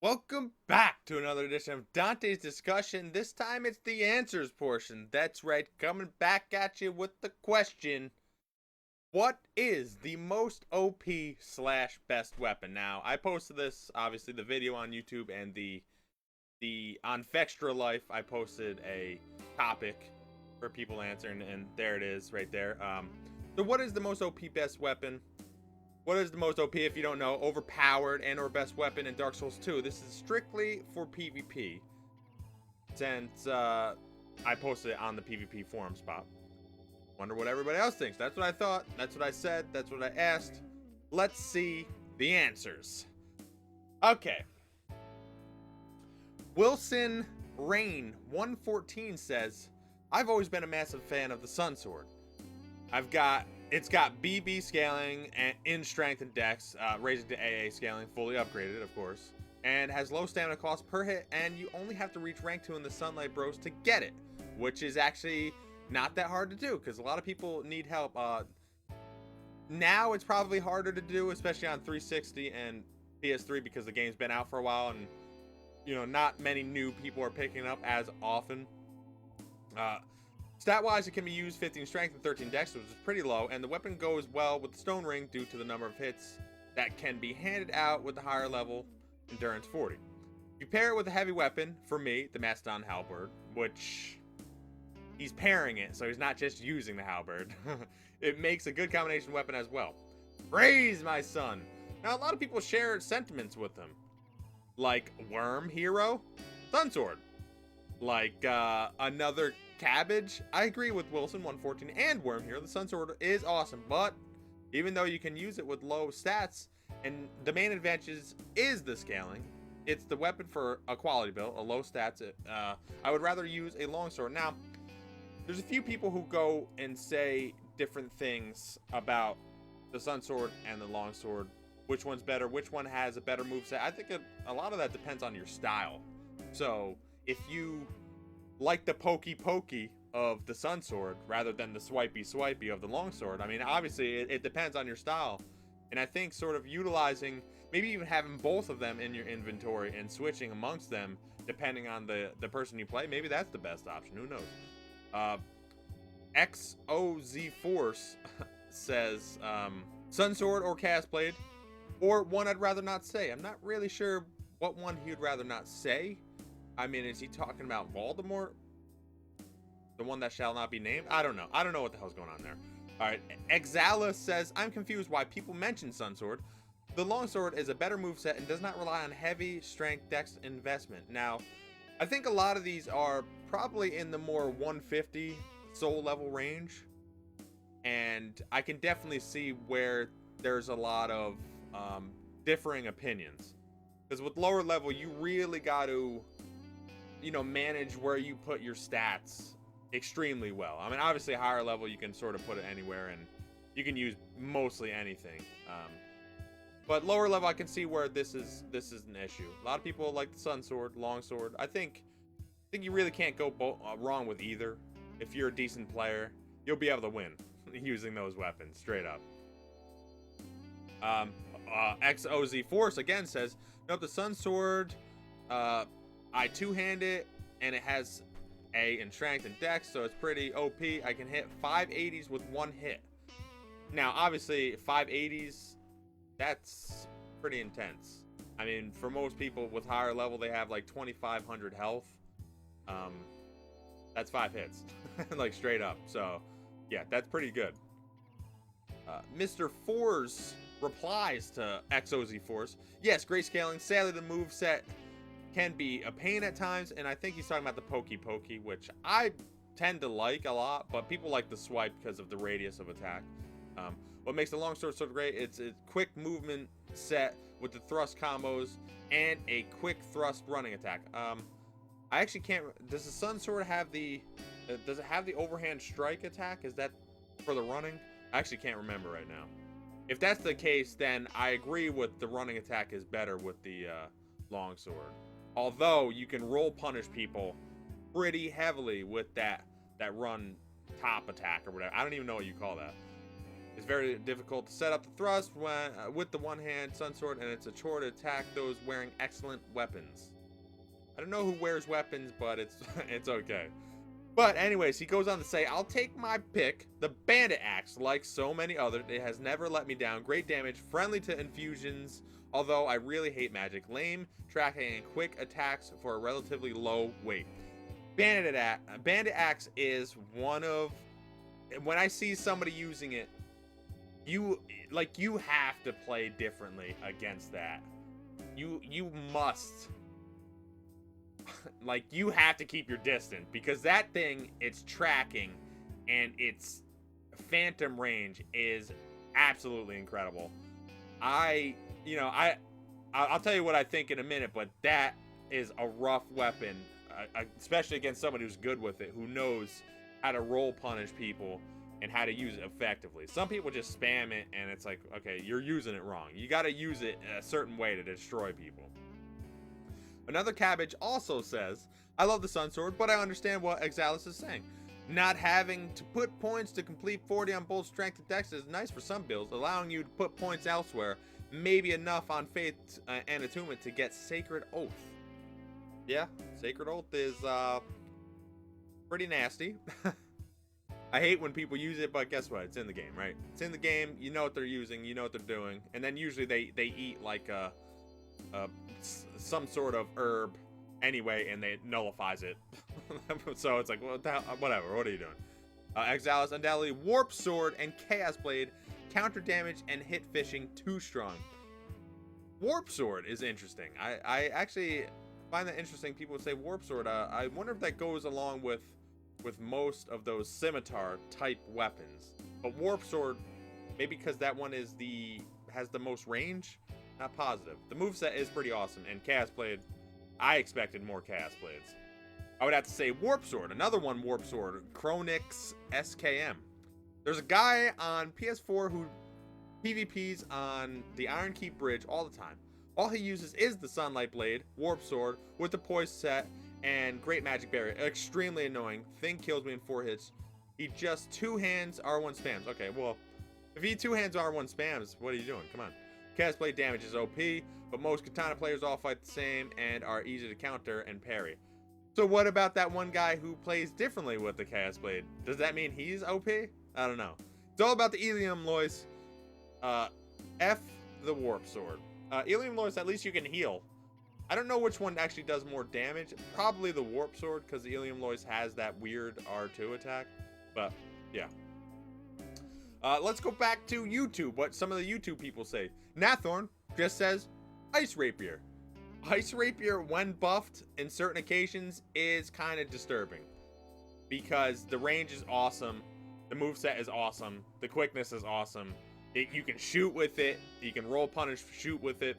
Welcome back to another edition of Dante's Discussion. This time it's the answers portion. That's right, coming back at you with the question: what is the most OP slash best weapon? Now, I posted this, obviously, the video on YouTube, and the on FextraLife, I posted a topic for people answering, and there it is, right there. So, what is the most OP best weapon? What is the most OP, if you don't know, overpowered and or best weapon in Dark Souls 2? This is strictly for PvP. Since I posted it on the PvP forum spot. Wonder what everybody else thinks. That's what I thought. That's what I said. That's what I asked. Let's see the answers. Okay. Wilson Rain 114 says, I've always been a massive fan of the Sun Sword. It's got BB scaling and in strength and dex, raising to AA scaling, fully upgraded, of course, and has low stamina cost per hit, and you only have to reach rank 2 in the Sunlight Bros to get it, which is actually not that hard to do, because a lot of people need help. Now it's probably harder to do, especially on 360 and PS3, because the game's been out for a while, and, you know, not many new people are picking it up as often. Stat-wise, it can be used 15 strength and 13 dex, which is pretty low, and the weapon goes well with the stone ring due to the number of hits that can be handed out with the higher level endurance 40. You pair it with a heavy weapon, for me, the Mastodon Halberd, which he's pairing it, so he's not just using the halberd. It makes a good combination weapon as well. Praise my son. Now, a lot of people share sentiments with him, like Worm Hero, Sun Sword, like another Cabbage. I agree with Wilson 114 and Worm here. The Sun Sword is awesome, but even though you can use it with low stats, and the main advantage is the scaling, it's the weapon for a quality build, a low stats. I would rather use a longsword. Now, there's a few people who go and say different things about the Sun Sword and the longsword. Which one's better? Which one has a better moveset? I think a lot of that depends on your style. So if you like the pokey of the Sun Sword rather than the swipey of the Longsword, I mean, obviously it depends on your style, and I think sort of utilizing, maybe even having both of them in your inventory and switching amongst them depending on the person you play, maybe that's the best option. Who knows? XOZ Force says Sun Sword or Cast Blade, or one I'd rather not say. I'm not really sure what one he would rather not say. I mean, is he talking about Voldemort? The one that shall not be named? I don't know. I don't know what the hell's going on there. Alright, Exala says, I'm confused why people mention Sun Sword. The Longsword is a better moveset and does not rely on heavy strength dex investment. Now, I think a lot of these are probably in the more 150 soul level range. And I can definitely see where there's a lot of differing opinions. Because with lower level, you really got to, you know, manage where you put your stats extremely well. I mean, obviously higher level you can sort of put it anywhere and you can use mostly anything, but lower level I can see where this is an issue. A lot of people like the Sun Sword, Long Sword. I think you really can't go wrong with either. If you're a decent player, you'll be able to win using those weapons straight up. XOZ Force again says, nope, the Sun Sword, I two-hand it, and it has A in strength and dex, so it's pretty OP. I can hit 580s with one hit. Now, obviously, 580s, that's pretty intense. I mean, for most people with higher level, they have like 2,500 health. That's 5 hits, like straight up. So, yeah, that's pretty good. Mr. Fours replies to XOZ Force. Yes, great scaling. Sadly, the move set can be a pain at times, and I think he's talking about the pokey, which I tend to like a lot, but people like the swipe because of the radius of attack. What makes the longsword so great, it's a quick movement set with the thrust combos and a quick thrust running attack. I actually can't, does the Sun Sword have the, does it have the overhand strike attack? Is that for the running? I actually can't remember right now. If that's the case, then I agree with the running attack is better with the longsword. Although you can roll punish people pretty heavily with that run top attack or whatever. I don't even know what you call that. It's very difficult to set up the thrust when, with the one-hand Sun Sword, and it's a chore to attack those wearing excellent weapons. I don't know who wears weapons, but it's it's okay. But anyways, he goes on to say, I'll take my pick, the Bandit Axe. Like so many others, it has never let me down. Great damage, friendly to infusions, although I really hate magic. Lame tracking and quick attacks for a relatively low weight. Bandit Axe is one of, when I see somebody using it, you have to play differently against that. You must, like, you have to keep your distance, because that thing, its tracking and its phantom range is absolutely incredible. I'll tell you what I think in a minute, but that is a rough weapon, especially against somebody who's good with it, who knows how to roll punish people and how to use it effectively. Some people just spam it, and it's like, okay, you're using it wrong. You got to use it a certain way to destroy people. Another Cabbage also says, I love the Sun Sword, but I understand what Exalis is saying. Not having to put points to complete 40 on both strength and dex is nice for some builds, allowing you to put points elsewhere, maybe enough on faith and attunement to get Sacred Oath. Yeah, Sacred Oath is pretty nasty. I hate when people use it, but guess what? It's in the game, right? It's in the game. You know what they're using. You know what they're doing. And then usually they eat like some sort of herb anyway, and it nullifies it. So it's like, well, whatever. What are you doing? Exiles, undoubtedly Warp Sword and Chaos Blade, counter damage and hit fishing too strong. Warp Sword is interesting. I actually find that interesting. People say Warp Sword. I wonder if that goes along with most of those scimitar type weapons. But Warp Sword, maybe because that one has the most range. Not positive. The moveset is pretty awesome, and Chaos Blade, I expected more Chaos Blades. I would have to say Warp Sword, another one Warp Sword, Chronix SKM. There's a guy on PS4 who PvPs on the Iron Keep Bridge all the time. All he uses is the Sunlight Blade, Warp Sword, with the Poise set, and Great Magic Barrier. Extremely annoying. Thing kills me in 4 hits. He just 2 hands R1 spams. Okay, well, if he 2 hands R1 spams, what are you doing? Come on. Chaos Blade damage is OP, but most katana players all fight the same and are easy to counter and parry. So what about that one guy who plays differently with the Chaos Blade? Does that mean he's OP? I don't know. It's all about the Ilium Lois. F the Warp Sword. Ilium Lois, at least you can heal. I don't know which one actually does more damage. Probably the Warp Sword, because the Ilium Lois has that weird R2 attack. But, yeah. Let's go back to YouTube, what some of the YouTube people say. Nathorn just says, Ice Rapier. Ice Rapier, when buffed in certain occasions, is kind of disturbing. Because the range is awesome. The moveset is awesome. The quickness is awesome. You can shoot with it. You can roll punish, shoot with it.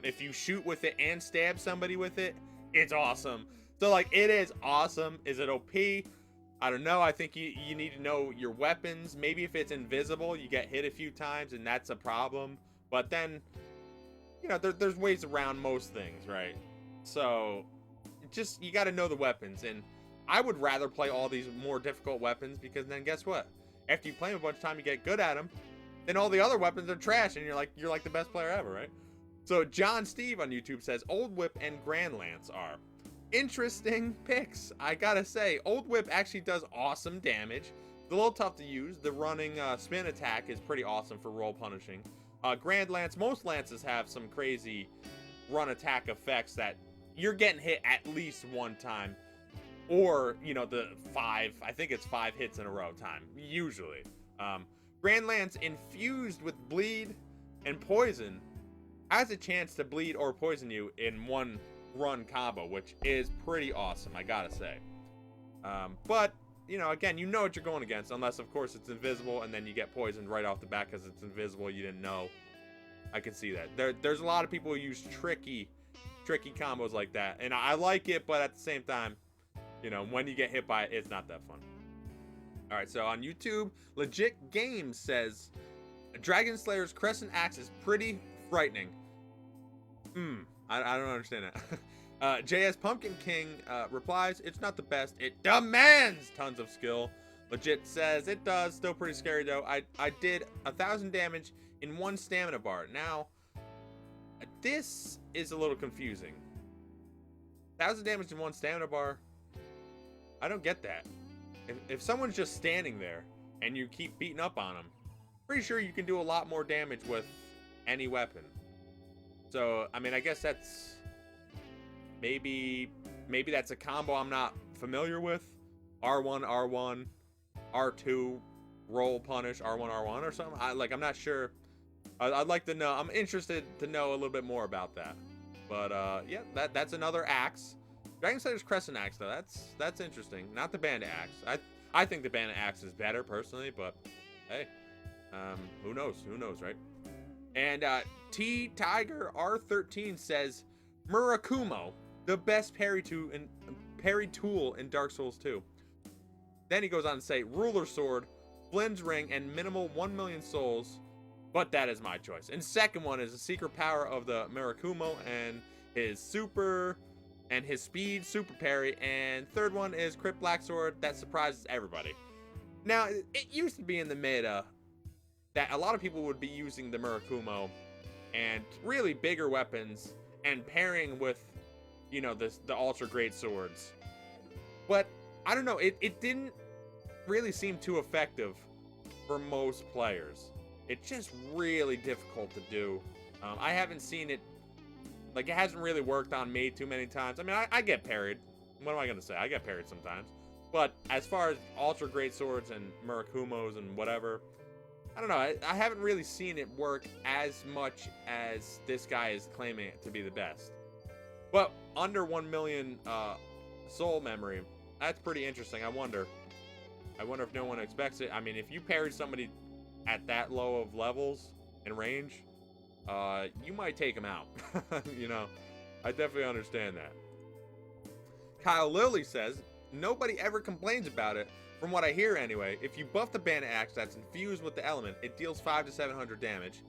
If you shoot with it and stab somebody with it, it's awesome. So, like, it is awesome. Is it OP? I don't know. I think you need to know your weapons. Maybe if it's invisible, you get hit a few times, and that's a problem. But then, you know, there's ways around most things, right? So, just, you got to know the weapons. And I would rather play all these more difficult weapons, because then guess what? After you play them a bunch of time, you get good at them. Then all the other weapons are trash, and you're like the best player ever, right? So John Steve on YouTube says Old Whip and Grand Lance are interesting picks. I gotta say, Old Whip actually does awesome damage. It's a little tough to use. The running spin attack is pretty awesome for roll punishing. Grand Lance, most lances have some crazy run attack effects that you're getting hit at least one time, or, you know, the 5, I think it's 5 hits in a row time, usually. Grand Lance infused with bleed and poison has a chance to bleed or poison you in one run combo, which is pretty awesome, I gotta say. But, you know, again, you know what you're going against, unless, of course, it's invisible, and then you get poisoned right off the bat because it's invisible, you didn't know. I can see that. There's a lot of people who use tricky combos like that, and I like it, but at the same time, you know, when you get hit by it, it's not that fun. All right, so on YouTube, Legit Games says, Dragon Slayer's Crescent Axe is pretty frightening. I don't understand that. JS Pumpkin King replies, it's not the best. It demands tons of skill. Legit says it does. Still pretty scary though. I did 1,000 damage in 1 stamina bar. Now, this is a little confusing. 1,000 damage in 1 stamina bar. I don't get that. If someone's just standing there and you keep beating up on them, pretty sure you can do a lot more damage with any weapon. So, I mean, I guess that's maybe that's a combo I'm not familiar with. R1, R1, R2, roll punish, R1, R1 or something. I'm not sure. I'd like to know. I'm interested to know a little bit more about that. But yeah, that's another axe. Dragon Slayer's Crescent Axe though. That's interesting. Not the Bandit Axe. I think the Bandit Axe is better personally, but hey, who knows? Who knows, right? And T Tiger R13 says Murakumo, the best parry tool in Dark Souls 2. Then he goes on to say Ruler Sword, Flynn's Ring, and minimal 1 million souls. But that is my choice. And second one is the secret power of the Murakumo and his super and his speed super parry. And third one is Crypt Black Sword that surprises everybody. Now, it used to be in the meta that a lot of people would be using the Murakumo and really bigger weapons and pairing with, you know, the ultra great swords. But I don't know, it didn't really seem too effective for most players. It's just really difficult to do. I haven't seen it, like, it hasn't really worked on me too many times. I mean, I get parried. What am I going to say? I get parried sometimes. But as far as ultra great swords and Murakumos and whatever, I don't know. I haven't really seen it work as much as this guy is claiming it to be the best. But under 1 million soul memory, that's pretty interesting. I wonder if no one expects it. I mean, if you parry somebody at that low of levels and range, you might take him out. You know, I definitely understand that. Kyle Lilly says, nobody ever complains about it. From what I hear anyway, if you buff the Bandit Axe that's infused with the element, it deals 500 to 700 damage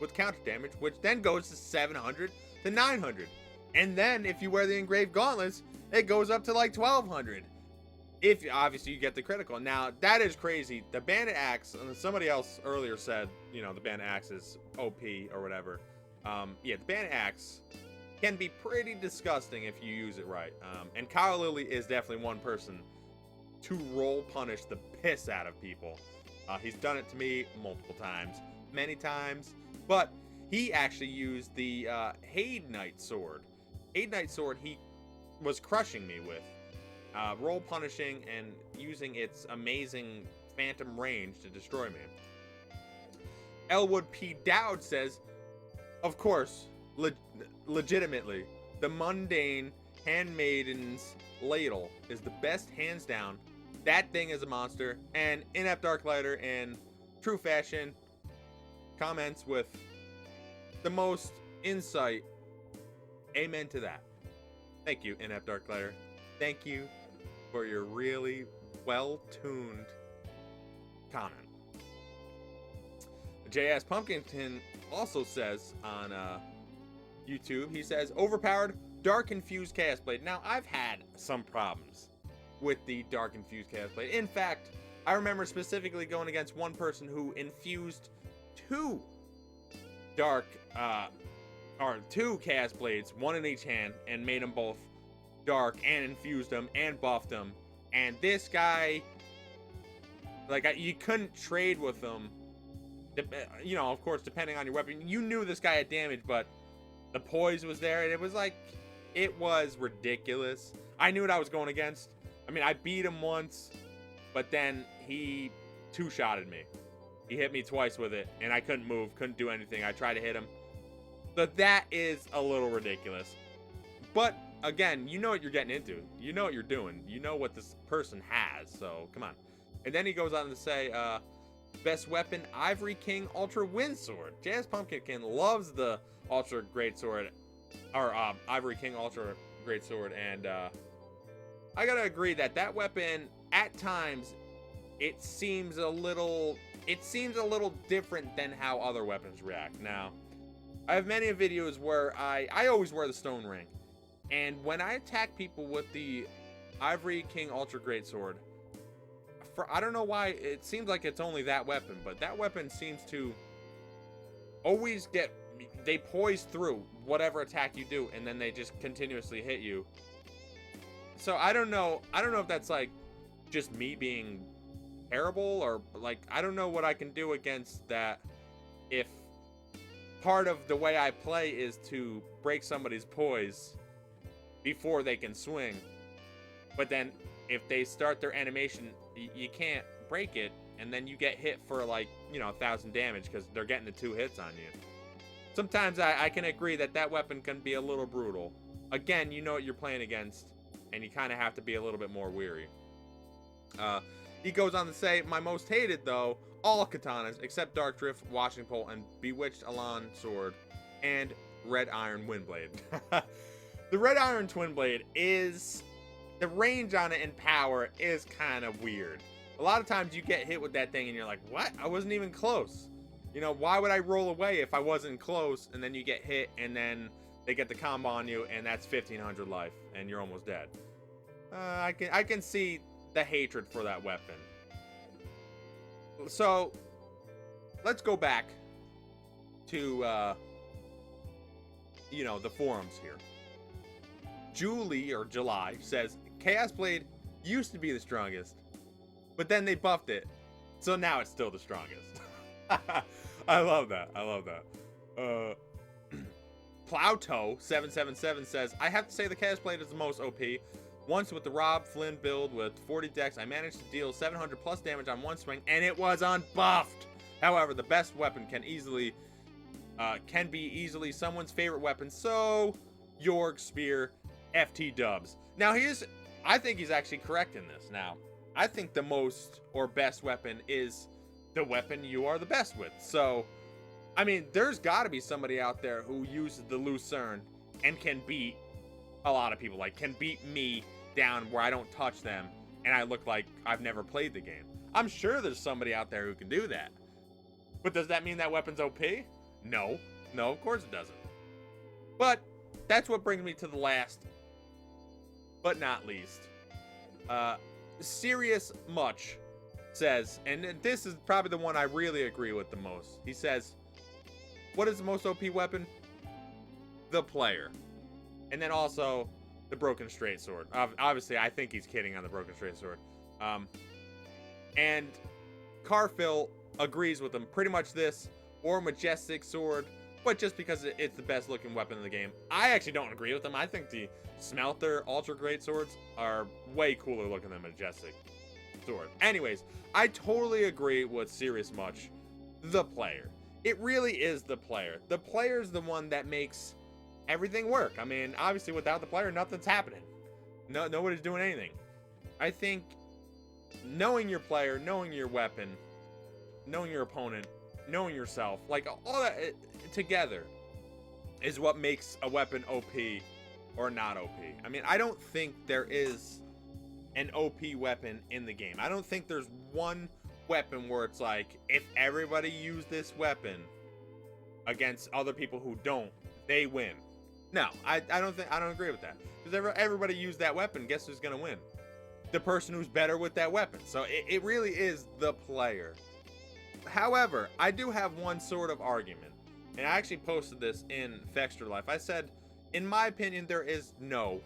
with counter damage, which then goes to 700 to 900. And then if you wear the engraved gauntlets, it goes up to like 1200. If obviously you get the critical. Now that is crazy. The Bandit Axe, and somebody else earlier said, you know, the Bandit Axe is OP or whatever. Yeah, the Bandit Axe can be pretty disgusting if you use it right. And Kyle Lilly is definitely one person to roll punish the piss out of people. He's done it to me multiple times, many times. But he actually used the Haid Knight sword. Haid Knight sword he was crushing me with. Roll punishing and using its amazing phantom range to destroy me. Elwood P. Dowd says, of course, legitimately, the mundane handmaiden's ladle is the best hands down. That thing is a monster. And Inept Darklighter in true fashion comments with the most insight. Amen to that. Thank you, Inept Darklighter. Thank you for your really well-tuned comment. JS Pumpkinton also says on YouTube, he says, overpowered Dark Infused Chaos Blade. Now, I've had some problems with the Dark Infused Chaos Blade. In fact, I remember specifically going against one person who infused two Chaos Blades, one in each hand, and made them both dark and infused them and buffed them. And this guy, like, you couldn't trade with him. You know, of course, depending on your weapon. You knew this guy had damage, but the poise was there, and it was like, it was ridiculous. I knew what I was going against. I mean, I beat him once, but then he two-shotted me. He hit me twice with it, and I couldn't move, couldn't do anything. I tried to hit him. But that is a little ridiculous. But again, you know what you're getting into. You know what you're doing. You know what this person has, so come on. And then he goes on to say, best weapon, Ivory King Ultra Wind Sword. Jazz Pumpkinkin loves the Ultra Great Sword, or Ivory King Ultra Great Sword, and I gotta agree that weapon, at times, it seems a little different than how other weapons react. Now, I have many videos where I always wear the stone ring. And when I attack people with the Ivory King Ultra Great Sword, I don't know why it seems like it's only that weapon, but that weapon seems to always they poise through whatever attack you do, and then they just continuously hit you. So I don't know if that's like just me being terrible, or like I don't know what I can do against that if part of the way I play is to break somebody's poise before they can swing. But then if they start their animation, you can't break it, and then you get hit for like, 1,000 damage because they're getting the 2 hits on you. Sometimes I can agree that weapon can be a little brutal. Again, you know what you're playing against, and you kind of have to be a little bit more weary. He goes on to say, my most hated, though, all katanas, except Dark Drift, Washing Pole, and Bewitched Elan Sword, and Red Iron Windblade. The Red Iron Twinblade the range on it and power is kind of weird. A lot of times you get hit with that thing and you're like, what? I wasn't even close. Why would I roll away if I wasn't close? And then you get hit, and then they get the combo on you, and that's 1,500 life, and you're almost dead. I can see the hatred for that weapon. So let's go back to the forums here. July says Chaos Blade used to be the strongest, but then they buffed it, so now it's still the strongest. I love that. Plowtoe 777 says, I have to say the Chaos Blade is the most OP. Once with the Rob Flynn build with 40 dex, I managed to deal 700 plus damage on one swing, and it was unbuffed. However, the best weapon can be easily someone's favorite weapon. So, Yorg Spear, FT dubs. Now, I think he's actually correct in this. Now, I think the most or best weapon is the weapon you are the best with. So, I mean, there's got to be somebody out there who uses the Lucerne and can beat a lot of people, like can beat me down where I don't touch them and I look like I've never played the game. I'm sure there's somebody out there who can do that. But does that mean that weapon's OP? No, of course it doesn't. But that's what brings me to the last, but not least. Serious Much says, and this is probably the one I really agree with the most. He says, what is the most OP weapon? The player. And then also the Broken Straight Sword. Obviously, I think he's kidding on the Broken Straight Sword. And Carphil agrees with him. Pretty much this or Majestic Sword, but just because it's the best looking weapon in the game. I actually don't agree with him. I think the Smelter Ultra Great Swords are way cooler looking than Majestic Sword. Anyways, I totally agree with Serious Much. The player. It really is the player. The player is the one that makes everything work. I mean, obviously without the player, nothing's happening. Nobody's doing anything. I think knowing your player, knowing your weapon, knowing your opponent, knowing yourself, like all that together is what makes a weapon OP or not OP. I mean, I don't think there is an OP weapon in the game. I don't think there's one weapon where it's like, if everybody used this weapon against other people who don't, they win. No, I don't agree with that. Because everybody used that weapon, guess who's gonna win? The person who's better with that weapon. So it really is the player. However, I do have one sort of argument, and I actually posted this in FextraLife. I said, in my opinion, there is no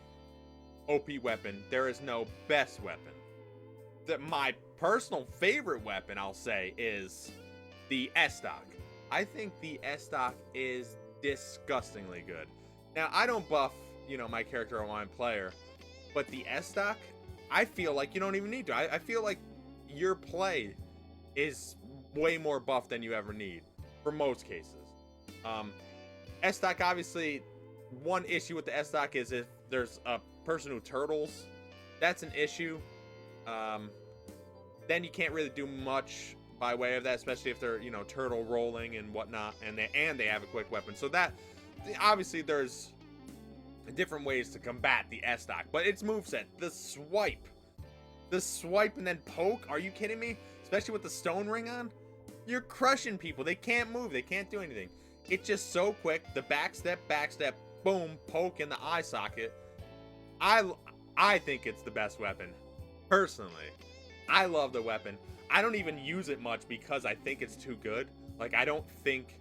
OP weapon. There is no best weapon. My personal favorite weapon, I'll say, is the S-Stock. I think the S-Stock is disgustingly good. Now, I don't buff, my character or my player, but the S-Stock, I feel like you don't even need to. I feel like your play is way more buff than you ever need for most cases. S-Stock, obviously, one issue with the S-Stock is if there's a person who turtles, that's an issue. Then you can't really do much by way of that, especially if they're, turtle rolling and whatnot, and they have a quick weapon. So that, obviously, there's different ways to combat the S-Stock, but its moveset, the swipe and then poke, are you kidding me? Especially with the stone ring on, you're crushing people. They can't move, they can't do anything. It's just so quick. The backstep, boom, poke in the eye socket. I think it's the best weapon, personally. I love the weapon. I don't even use it much because I think it's too good. Like, I don't think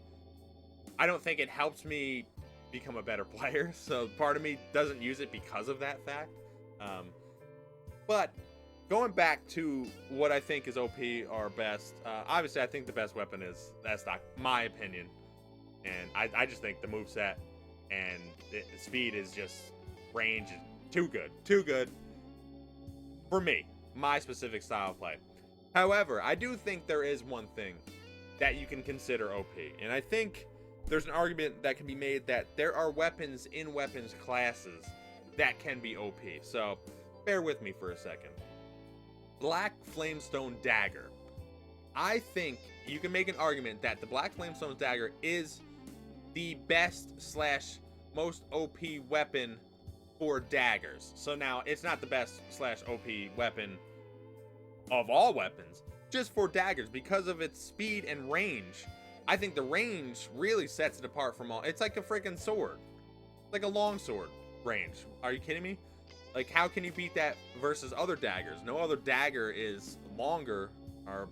it helps me become a better player. So part of me doesn't use it because of that fact. But going back to what I think is OP or best, obviously I think the best weapon is that stock, my opinion. And I just think the moveset and the speed is just, range is too good. Too good for me, my specific style of play. However, I do think there is one thing that you can consider OP. And I think there's an argument that can be made that there are weapons in weapons classes that can be OP. So bear with me for a second. Black Flamestone Dagger. I think you can make an argument that the Black Flamestone Dagger is the best / most OP weapon for daggers. So now, it's not the best / OP weapon of all weapons, just for daggers, because of its speed and range. I think the range really sets it apart from all. It's like a freaking sword. Like a long sword range. Are you kidding me? Like, how can you beat that versus other daggers? No other dagger is longer or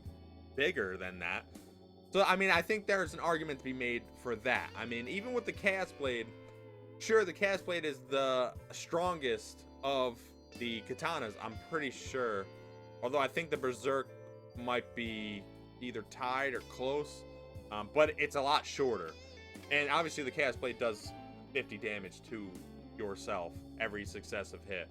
bigger than that. So, I mean, I think there's an argument to be made for that. I mean, even with the Chaos Blade, sure, the Chaos Blade is the strongest of the katanas, I'm pretty sure. Although I think the Berserk might be either tied or close. But it's a lot shorter. And obviously the Chaos Blade does 50 damage to yourself every successive hit.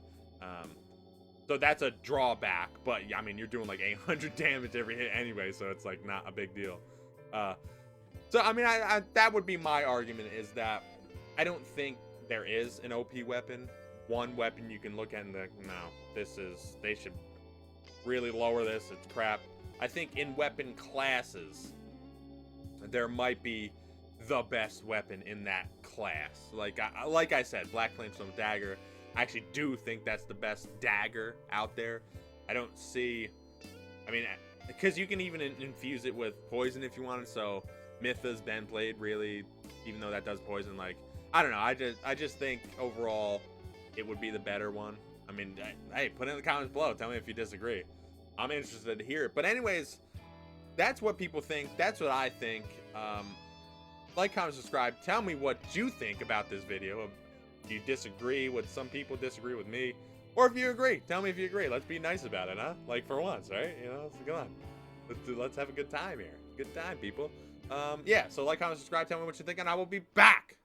So that's a drawback. But, I mean, you're doing like 800 damage every hit anyway, so it's like not a big deal. So, I mean, I that would be my argument, is that I don't think there is an OP weapon. One weapon you can look at and be like, no, they should really lower this, it's crap. I think in weapon classes, there might be the best weapon in that class. Like I said, Black Flamestone Dagger, I actually do think that's the best dagger out there. I don't see, I mean, because you can even infuse it with poison if you wanted. So Mytha's been played really, even though that does poison. Like, I don't know. I just think overall it would be the better one. I mean, hey, put it in the comments below. Tell me if you disagree. I'm interested to hear it. But anyways, that's what people think. That's what I think. Like, comment, subscribe. Tell me what you think about this video. Do you disagree with some people, disagree with me? Or if you agree, tell me if you agree. Let's be nice about it, huh? Like, for once, right? You know, so come on. Let's have a good time here. Good time, people. Yeah, so like, comment, subscribe. Tell me what you think, and I will be back